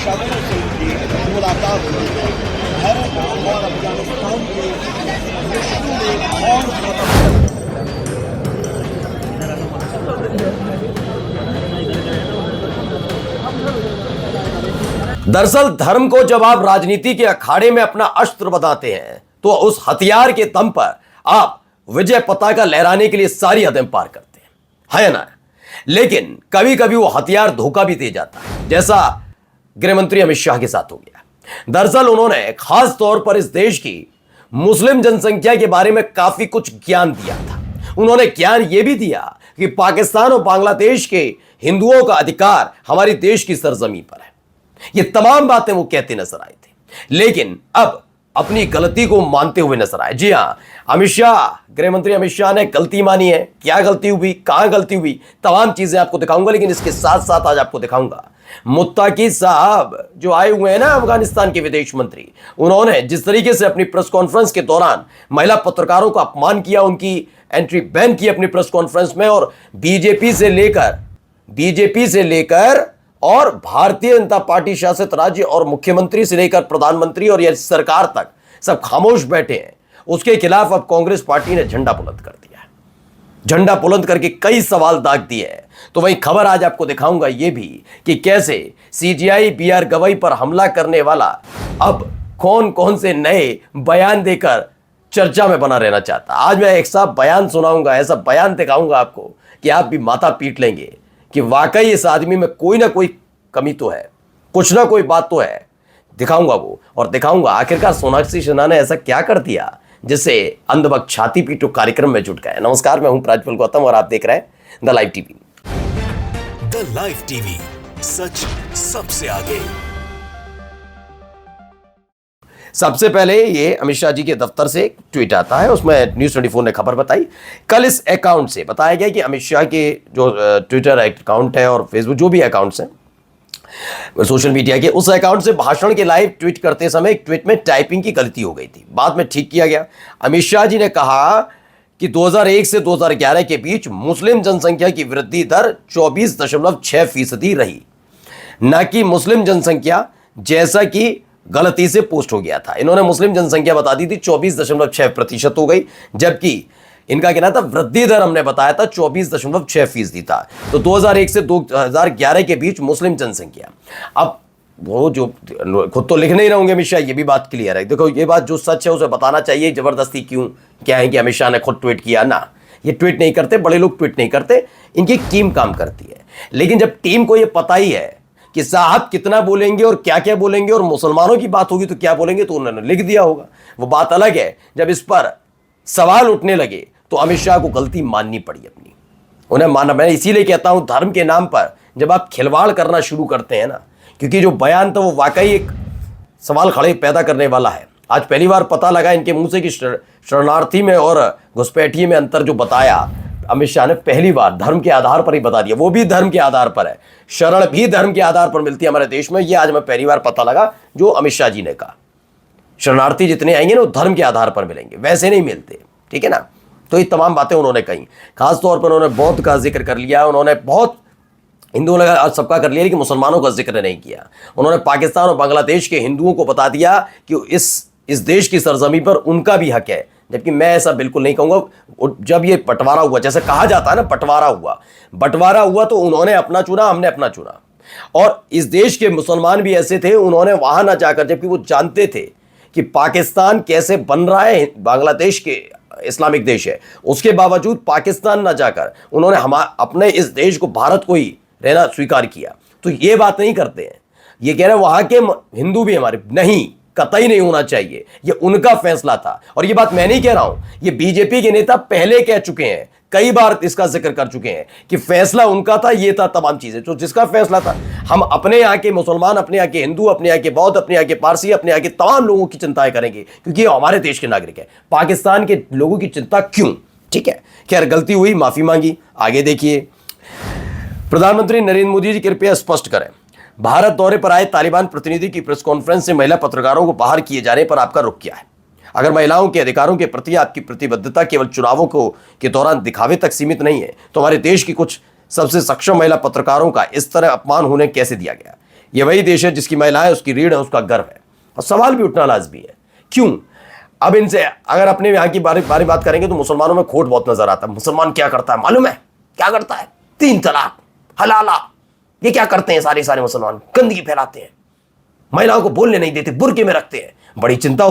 कदरों से उनकी मुलाकात हुई है। भारत और अफगानिस्तान के रिश्तों में और ज़्यादा दरअसल धर्म को जब आप राजनीति के अखाड़े में अपना अस्त्र बताते हैं तो उस हथियार के दम पर आप विजय पताका लहराने के लिए सारी हदें पार करते हैं, है ना। लेकिन कभी कभी वो हथियार धोखा भी दे जाता है, जैसा गृहमंत्री अमित शाह के साथ हो गया। दरअसल उन्होंने खास तौर पर इस देश की मुस्लिम जनसंख्या के बारे में काफी कुछ ज्ञान दिया था। उन्होंने ज्ञान यह भी दिया कि पाकिस्तान और बांग्लादेश के हिंदुओं का अधिकार हमारी देश की सरजमी पर है। ये तमाम बातें वो कहते नजर आए थे, लेकिन अब अपनी गलती को मानते हुए नजर आए। जी हां, अमित शाह, गृहमंत्री अमित शाह ने गलती मानी है। क्या गलती हुई, कहां गलती हुई, तमाम चीजें आपको दिखाऊंगा। लेकिन इसके साथ साथ आज आपको दिखाऊंगा मुत्ताकी साहब जो आए हुए हैं ना, अफगानिस्तान के विदेश मंत्री, उन्होंने जिस तरीके से अपनी प्रेस कॉन्फ्रेंस के दौरान महिला पत्रकारों का अपमान किया, उनकी एंट्री बैन की अपनी प्रेस कॉन्फ्रेंस में, और बीजेपी से लेकर और भारतीय जनता पार्टी शासित राज्य और मुख्यमंत्री से लेकर प्रधानमंत्री और यह सरकार तक सब खामोश बैठे हैं। उसके खिलाफ अब कांग्रेस पार्टी ने झंडा बुलंद कर दिया है। झंडा बुलंद करके कई सवाल दाग दिए हैं। तो वही खबर आज आपको दिखाऊंगा ये भी कि कैसे सीजीआई बीआर गवई पर हमला करने वाला अब कौन कौन से नए बयान देकर चर्चा में बना रहना चाहता। आज मैं एक साफ बयान सुनाऊंगा, ऐसा बयान दिखाऊंगा आपको कि आप भी माथा पीट लेंगे कि वाकई इस आदमी में कोई ना कोई कमी तो है, कुछ ना कोई बात तो है। दिखाऊंगा वो, और दिखाऊंगा आखिरकार सोनाक्षी सिन्हा ने ऐसा क्या कर दिया जिससे अंधभक्त छाती पीटो कार्यक्रम में जुट गए। नमस्कार, मैं हूं प्राज्वल गौतम और आप देख रहे हैं the live TV. The live TV, सच सबसे आगे। सबसे पहले ये अमित शाह जी के दफ्तर से एक ट्वीट आता है, उसमें न्यूज़ 24 ने खबर बताई। कल इस अकाउंट से बताया गया कि अमित शाह के जो ट्विटर अकाउंट है और फेसबुक जो भी अकाउंट्स हैं सोशल मीडिया के, उस अकाउंट से भाषण के लाइव ट्वीट करते समय एक ट्वीट में टाइपिंग की गलती हो गई थी। बाद में ठीक किया गया। अमित शाह जी ने कहा कि 2001 से 2011 के बीच मुस्लिम जनसंख्या की वृद्धि दर 24.6% रही, न कि मुस्लिम जनसंख्या, जैसा कि गलती से पोस्ट हो गया था। इन्होंने मुस्लिम जनसंख्या बता दी थी 24.6% हो गई, जबकि इनका कहना था वृद्धि दर हमने बताया था 24.6% था। तो 2001 से 2011 के बीच मुस्लिम जनसंख्या, अब वो जो खुद तो लिख नहीं रहोगे अमित शाह, ये भी बात क्लियर है। देखो, ये बात जो सच है उसे बताना चाहिए। जबरदस्ती क्यों क्या है कि अमित शाह ने खुद ट्वीट किया ना, ये ट्वीट नहीं करते, बड़े लोग ट्वीट नहीं करते, इनकी टीम काम करती है। लेकिन जब टीम को ये पता ही है कि साहब कितना बोलेंगे और क्या क्या बोलेंगे और मुसलमानों की बात होगी तो क्या बोलेंगे, तो उन्होंने लिख दिया होगा। वो बात अलग है, जब इस पर सवाल उठने लगे तो अमित शाह को गलती माननी पड़ी अपनी, उन्हें मानना। मैं इसीलिए कहता हूं धर्म के नाम पर जब आप खिलवाड़ करना शुरू करते हैं ना, क्योंकि जो बयान था वो वाकई एक सवाल खड़े पैदा करने वाला है। आज पहली बार पता लगा इनके मुंह से कि शरणार्थी में और घुसपैठिए में अंतर जो बताया अमित शाह ने, पहली बार धर्म के आधार पर ही बता दिया। वो भी धर्म के आधार पर है, शरण भी धर्म के आधार पर मिलती है हमारे देश में। ये आज मैं पहली बार पता लगा जो अमित शाह जी ने कहा। शरणार्थी जितने आएंगे ना वो धर्म के आधार पर मिलेंगे, वैसे नहीं मिलते, ठीक है ना। तो ये तमाम बातें उन्होंने कही। खासतौर पर उन्होंने बौद्ध का जिक्र कर लिया, उन्होंने बहुत हिंदुओं का सबका कर लिया, लेकिन मुसलमानों का जिक्र नहीं किया। उन्होंने पाकिस्तान और बांग्लादेश के हिंदुओं को बता दिया कि इस देश की सरजमी पर उनका भी हक है, जबकि मैं ऐसा बिल्कुल नहीं कहूँगा। जब ये बंटवारा हुआ, जैसे कहा जाता है ना, बंटवारा हुआ तो उन्होंने अपना चुना, हमने अपना चुना। और इस देश के मुसलमान भी ऐसे थे, उन्होंने वहाँ ना जाकर, जबकि वो जानते थे कि पाकिस्तान कैसे बन रहा है, बांग्लादेश के इस्लामिक देश है, उसके बावजूद पाकिस्तान ना जाकर उन्होंने अपने इस देश को, भारत को ही रहना स्वीकार किया। तो ये बात नहीं करते हैं, ये कह रहे हैं वहां के हिंदू भी हमारे, नहीं, कतई नहीं होना चाहिए, ये उनका फैसला था। और ये बात मैं नहीं कह रहा हूं, ये बीजेपी के नेता पहले कह चुके हैं, कई बार इसका जिक्र कर चुके हैं कि फैसला उनका था, ये था तमाम चीजें। तो जिसका फैसला था, हम अपने यहाँ के मुसलमान, अपने यहाँ के हिंदू, अपने यहाँ के बौद्ध, अपने यहाँ के पारसी, अपने यहाँ के तमाम लोगों की चिंताएं करेंगे, क्योंकि ये हमारे देश के नागरिक है। पाकिस्तान के लोगों की चिंता क्यों? ठीक है, खैर गलती हुई, माफी मांगी, आगे देखिए। प्रधानमंत्री नरेंद्र मोदी जी कृपया स्पष्ट करें, भारत दौरे पर आए तालिबान प्रतिनिधि की प्रेस कॉन्फ्रेंस से महिला पत्रकारों को बाहर किए जाने पर आपका रुख क्या है? अगर महिलाओं के अधिकारों के प्रति आपकी प्रतिबद्धता केवल चुनावों के दौरान दिखावे तक सीमित नहीं है, तो हमारे देश की कुछ सबसे सक्षम महिला पत्रकारों का इस तरह अपमान होने कैसे दिया गया? ये वही देश है जिसकी महिलाएं उसकी रीढ़ है, उसका गर्व है। और सवाल भी उठना लाजमी है, क्यों? अब इनसे अगर अपने यहाँ की बारी बात करेंगे तो मुसलमानों में खोट बहुत नजर आता है। मुसलमान क्या करता है मालूम है? क्या करता है? 3 तलाक, हलाला, ये क्या करते हैं? सारे मुसलमान गंदगी फैलाते हैं, महिलाओं को बोलने नहीं देते, बुर्के में रखते हैं। बड़ी चिंता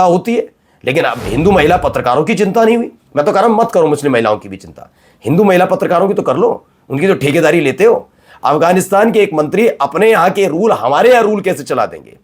होती है। लेकिन अब हिंदू महिला पत्रकारों की चिंता नहीं हुई। मैं तो कह रहा हूं मत करो मुस्लिम महिलाओं की भी चिंता, हिंदू महिला पत्रकारों की तो कर लो, उनकी तो ठेकेदारी लेते हो। अफगानिस्तान के एक मंत्री अपने यहाँ के रूल हमारे यहाँ रूल कैसे चला देंगे?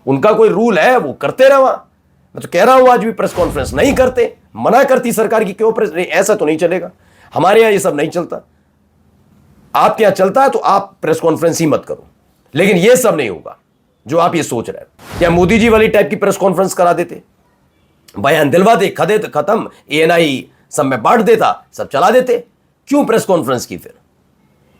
उनका कोई रूल है, वो करते रहे वहां। मैं तो कह रहा हूं आज भी प्रेस कॉन्फ्रेंस नहीं करते, मना करती सरकार की, क्यों प्रेस? ऐसा तो नहीं चलेगा, हमारे यहाँ ये सब नहीं चलता। आपके यहाँ चलता है तो आप प्रेस कॉन्फ्रेंस ही मत करो, लेकिन ये सब नहीं होगा जो आप ये सोच रहे हैं। क्या मोदी जी वाली टाइप की प्रेस कॉन्फ्रेंस करा देते, बयान दिलवा दे, खत्म, ANI सब में बांट देता, सब चला देते? क्यों प्रेस कॉन्फ्रेंस की? फिर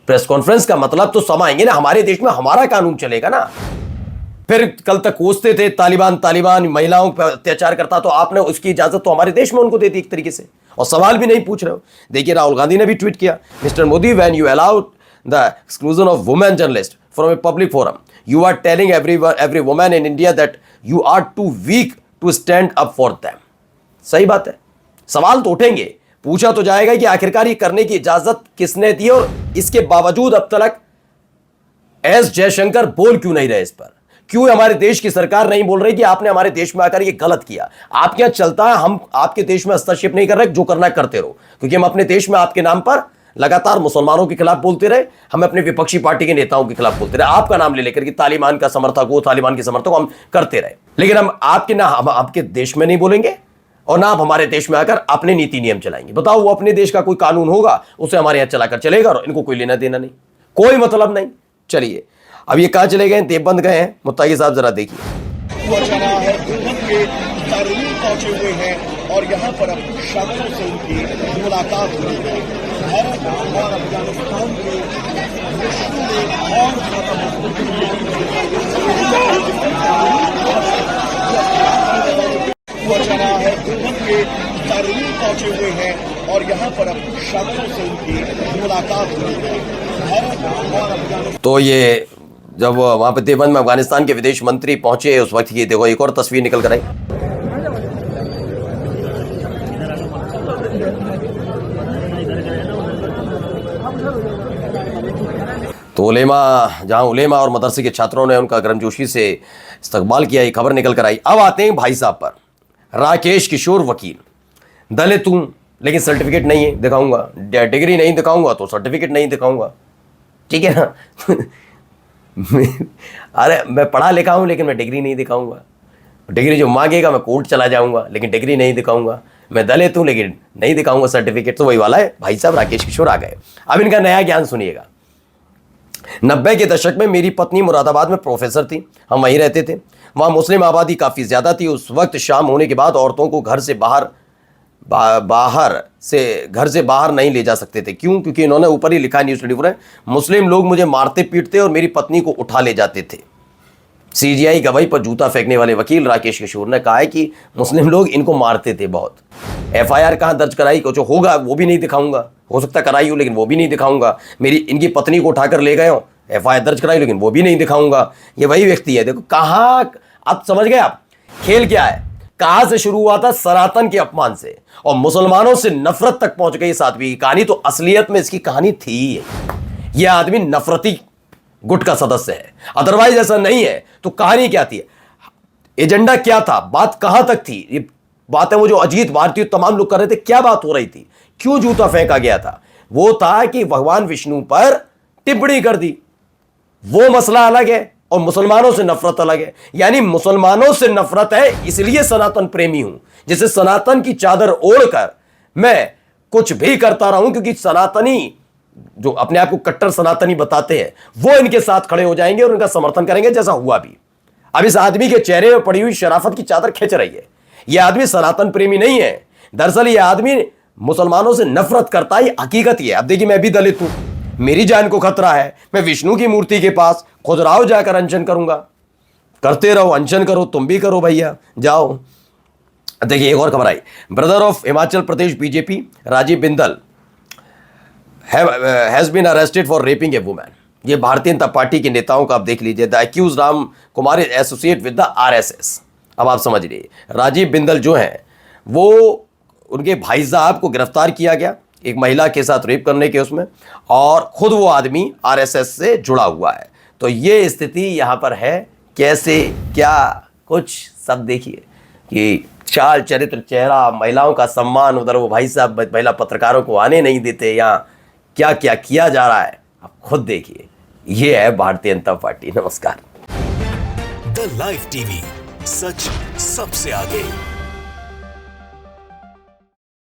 प्रेस कॉन्फ्रेंस का मतलब तो समाएंगे ना, हमारे देश में हमारा कानून चलेगा ना। फिर कल तक कोसते थे तालिबान महिलाओं पर अत्याचार करता, तो आपने उसकी इजाजत तो हमारे देश में उनको दे दी एक तरीके से, और सवाल भी नहीं पूछ रहे हो। देखिए राहुल गांधी ने भी ट्वीट किया, mister Modi, when you allowed the exclusion of women journalist from a public forum, you are telling every woman in India that you are too weak to stand up for them. सही बात है, सवाल तो उठेंगे, पूछा तो जाएगा कि आखिरकार ये करने की इजाजत किसने दी, और इसके बावजूद अब तक एस जयशंकर बोल क्यों नहीं रहे इस पर? क्यों हमारे देश की सरकार नहीं बोल रही कि आपने हमारे देश में आकर ये गलत किया? आपके यहां चलता है, हम आपके देश में हस्तक्षेप नहीं कर रहे, जो करना है करते रहो, क्योंकि हम अपने देश में आपके नाम पर लगातार मुसलमानों के खिलाफ बोलते रहे, हम अपने विपक्षी पार्टी के नेताओं के खिलाफ बोलते रहे, आपका नाम ले लेकर कि तालिबान का समर्थक हो, तालिबान के समर्थक हम करते रहे। लेकिन हम आपके देश में नहीं बोलेंगे, और ना आप हमारे देश में आकर अपने नीति नियम चलाएंगे। बताओ, वो अपने देश का कोई कानून होगा उसे हमारे यहाँ चलाकर चलेगा, और इनको कोई लेना देना नहीं, कोई मतलब नहीं। चलिए, अब ये कहां चले गए? देवबंद गए हैं। मुत्ताकी साहब जरा देखिए। हुआ जा रहा है, देवबंद के तारीन पहुंचे हुए हैं और यहाँ पर अब छात्रों से उनकी मुलाकात हुई है। भारत और अफगानिस्तान के रिश्तों में और हुआ जा रहा है, देवबंद के तारीन पहुंचे हुए हैं और यहाँ पर अब छात्रों से उनकी मुलाकात हुई है। भारत और अफगानिस्तान, तो ये जब वहां पे देवबंद में अफगानिस्तान के विदेश मंत्री पहुंचे, उस वक्त की देखो एक और तस्वीर निकल कर आई। तो जहां उलेमा और मदरसे के छात्रों ने उनका गर्मजोशी से इस्तकबाल किया, ये खबर निकल कर आई। अब आते हैं भाई साहब पर। राकेश किशोर वकील, दलित हूं लेकिन सर्टिफिकेट नहीं है, दिखाऊंगा, डिग्री नहीं दिखाऊंगा तो सर्टिफिकेट नहीं दिखाऊंगा, ठीक है ना? अरे मैं पढ़ा लिखा हूं लेकिन मैं डिग्री नहीं दिखाऊंगा, डिग्री जो मांगेगा मैं कोर्ट चला जाऊंगा लेकिन डिग्री नहीं दिखाऊंगा, मैं दलित हूं लेकिन नहीं दिखाऊंगा सर्टिफिकेट। तो वही वाला है भाई साहब राकेश किशोर आ गए। अब इनका नया ज्ञान सुनिएगा। 90 के दशक में मेरी पत्नी मुरादाबाद में प्रोफेसर थी, हम वहीं रहते थे, वहाँ मुस्लिम आबादी काफ़ी ज़्यादा थी। उस वक्त शाम होने के बाद औरतों को घर से बाहर नहीं ले जा सकते थे। क्यों? क्योंकि इन्होंने ऊपर ही लिखा न्यूज़ 24 है, मुस्लिम लोग मुझे मारते पीटते और मेरी पत्नी को उठा ले जाते थे। CGI गवाही पर जूता फेंकने वाले वकील राकेश किशोर ने कहा है कि मुस्लिम लोग इनको मारते थे बहुत। FIR कहाँ दर्ज कराई, कुछ होगा वो भी नहीं दिखाऊंगा, हो सकता कराई हो लेकिन वो भी नहीं दिखाऊंगा। इनकी पत्नी को उठाकर ले गए हो, FIR दर्ज कराई लेकिन वो भी नहीं दिखाऊंगा। ये वही व्यक्ति है। देखो कहाँ, अब समझ गए आप खेल क्या है? कहां से शुरू हुआ था? सनातन के अपमान से और मुसलमानों से नफरत तक पहुंच गई साध्वी की कहानी। तो असलियत में इसकी कहानी थी, यह आदमी नफरती गुट का सदस्य है, अदरवाइज ऐसा नहीं है। तो कहानी क्या थी, एजेंडा क्या था, बात कहां तक थी? ये बातें वो जो अजीत भारतीय तमाम लोग कर रहे थे, क्या बात हो रही थी, क्यों जूता फेंका गया था? वो था कि भगवान विष्णु पर टिप्पणी कर दी, वो मसला अलग है और मुसलमानों से नफरत अलग है। यानी मुसलमानों से नफरत है इसलिए सनातन प्रेमी हूं, जिसे सनातन की चादर ओढ़कर मैं कुछ भी करता रहूं, क्योंकि सनातनी जो अपने आप को कट्टर सनातनी बताते हैं वो इनके साथ खड़े हो जाएंगे और इनका समर्थन करेंगे, जैसा हुआ भी। अब इस आदमी के चेहरे में पड़ी हुई शराफत की चादर खिंच रही है। यह आदमी सनातन प्रेमी नहीं है, दरअसल यह आदमी मुसलमानों से नफरत करता है, हकीकत यह है। अब देखिए, मैं भी दलित हूं, मेरी जान को खतरा है, मैं विष्णु की मूर्ति के पास खुजराव जाकर अनशन करूंगा। करते रहो, अनशन करो, तुम भी करो भैया, जाओ। देखिए एक और खबर आई, brother of Himachal Pradesh BJP Rajeev Bindal has been arrested for raping a woman. ये भारतीय जनता पार्टी के नेताओं का आप देख लीजिए। The accused Ram Kumar is associate with the RSS. अब आप समझ लीजिए, राजीव बिंदल जो हैं वो, उनके भाई साहब को गिरफ्तार किया गया एक महिला के साथ रेप करने के उसमें, और खुद वो आदमी आरएसएस से जुड़ा हुआ है। तो ये स्थिति यहाँ पर है। कैसे क्या कुछ सब देखिए कि चाल चरित्र चेहरा, महिलाओं का सम्मान, उधर वो भाई साहब महिला पत्रकारों को आने नहीं देते, यहाँ क्या क्या किया जा रहा है आप खुद देखिए। ये है भारतीय जनता पार्टी। नमस्कार। द लाइव टीवी, सच सबसे आगे।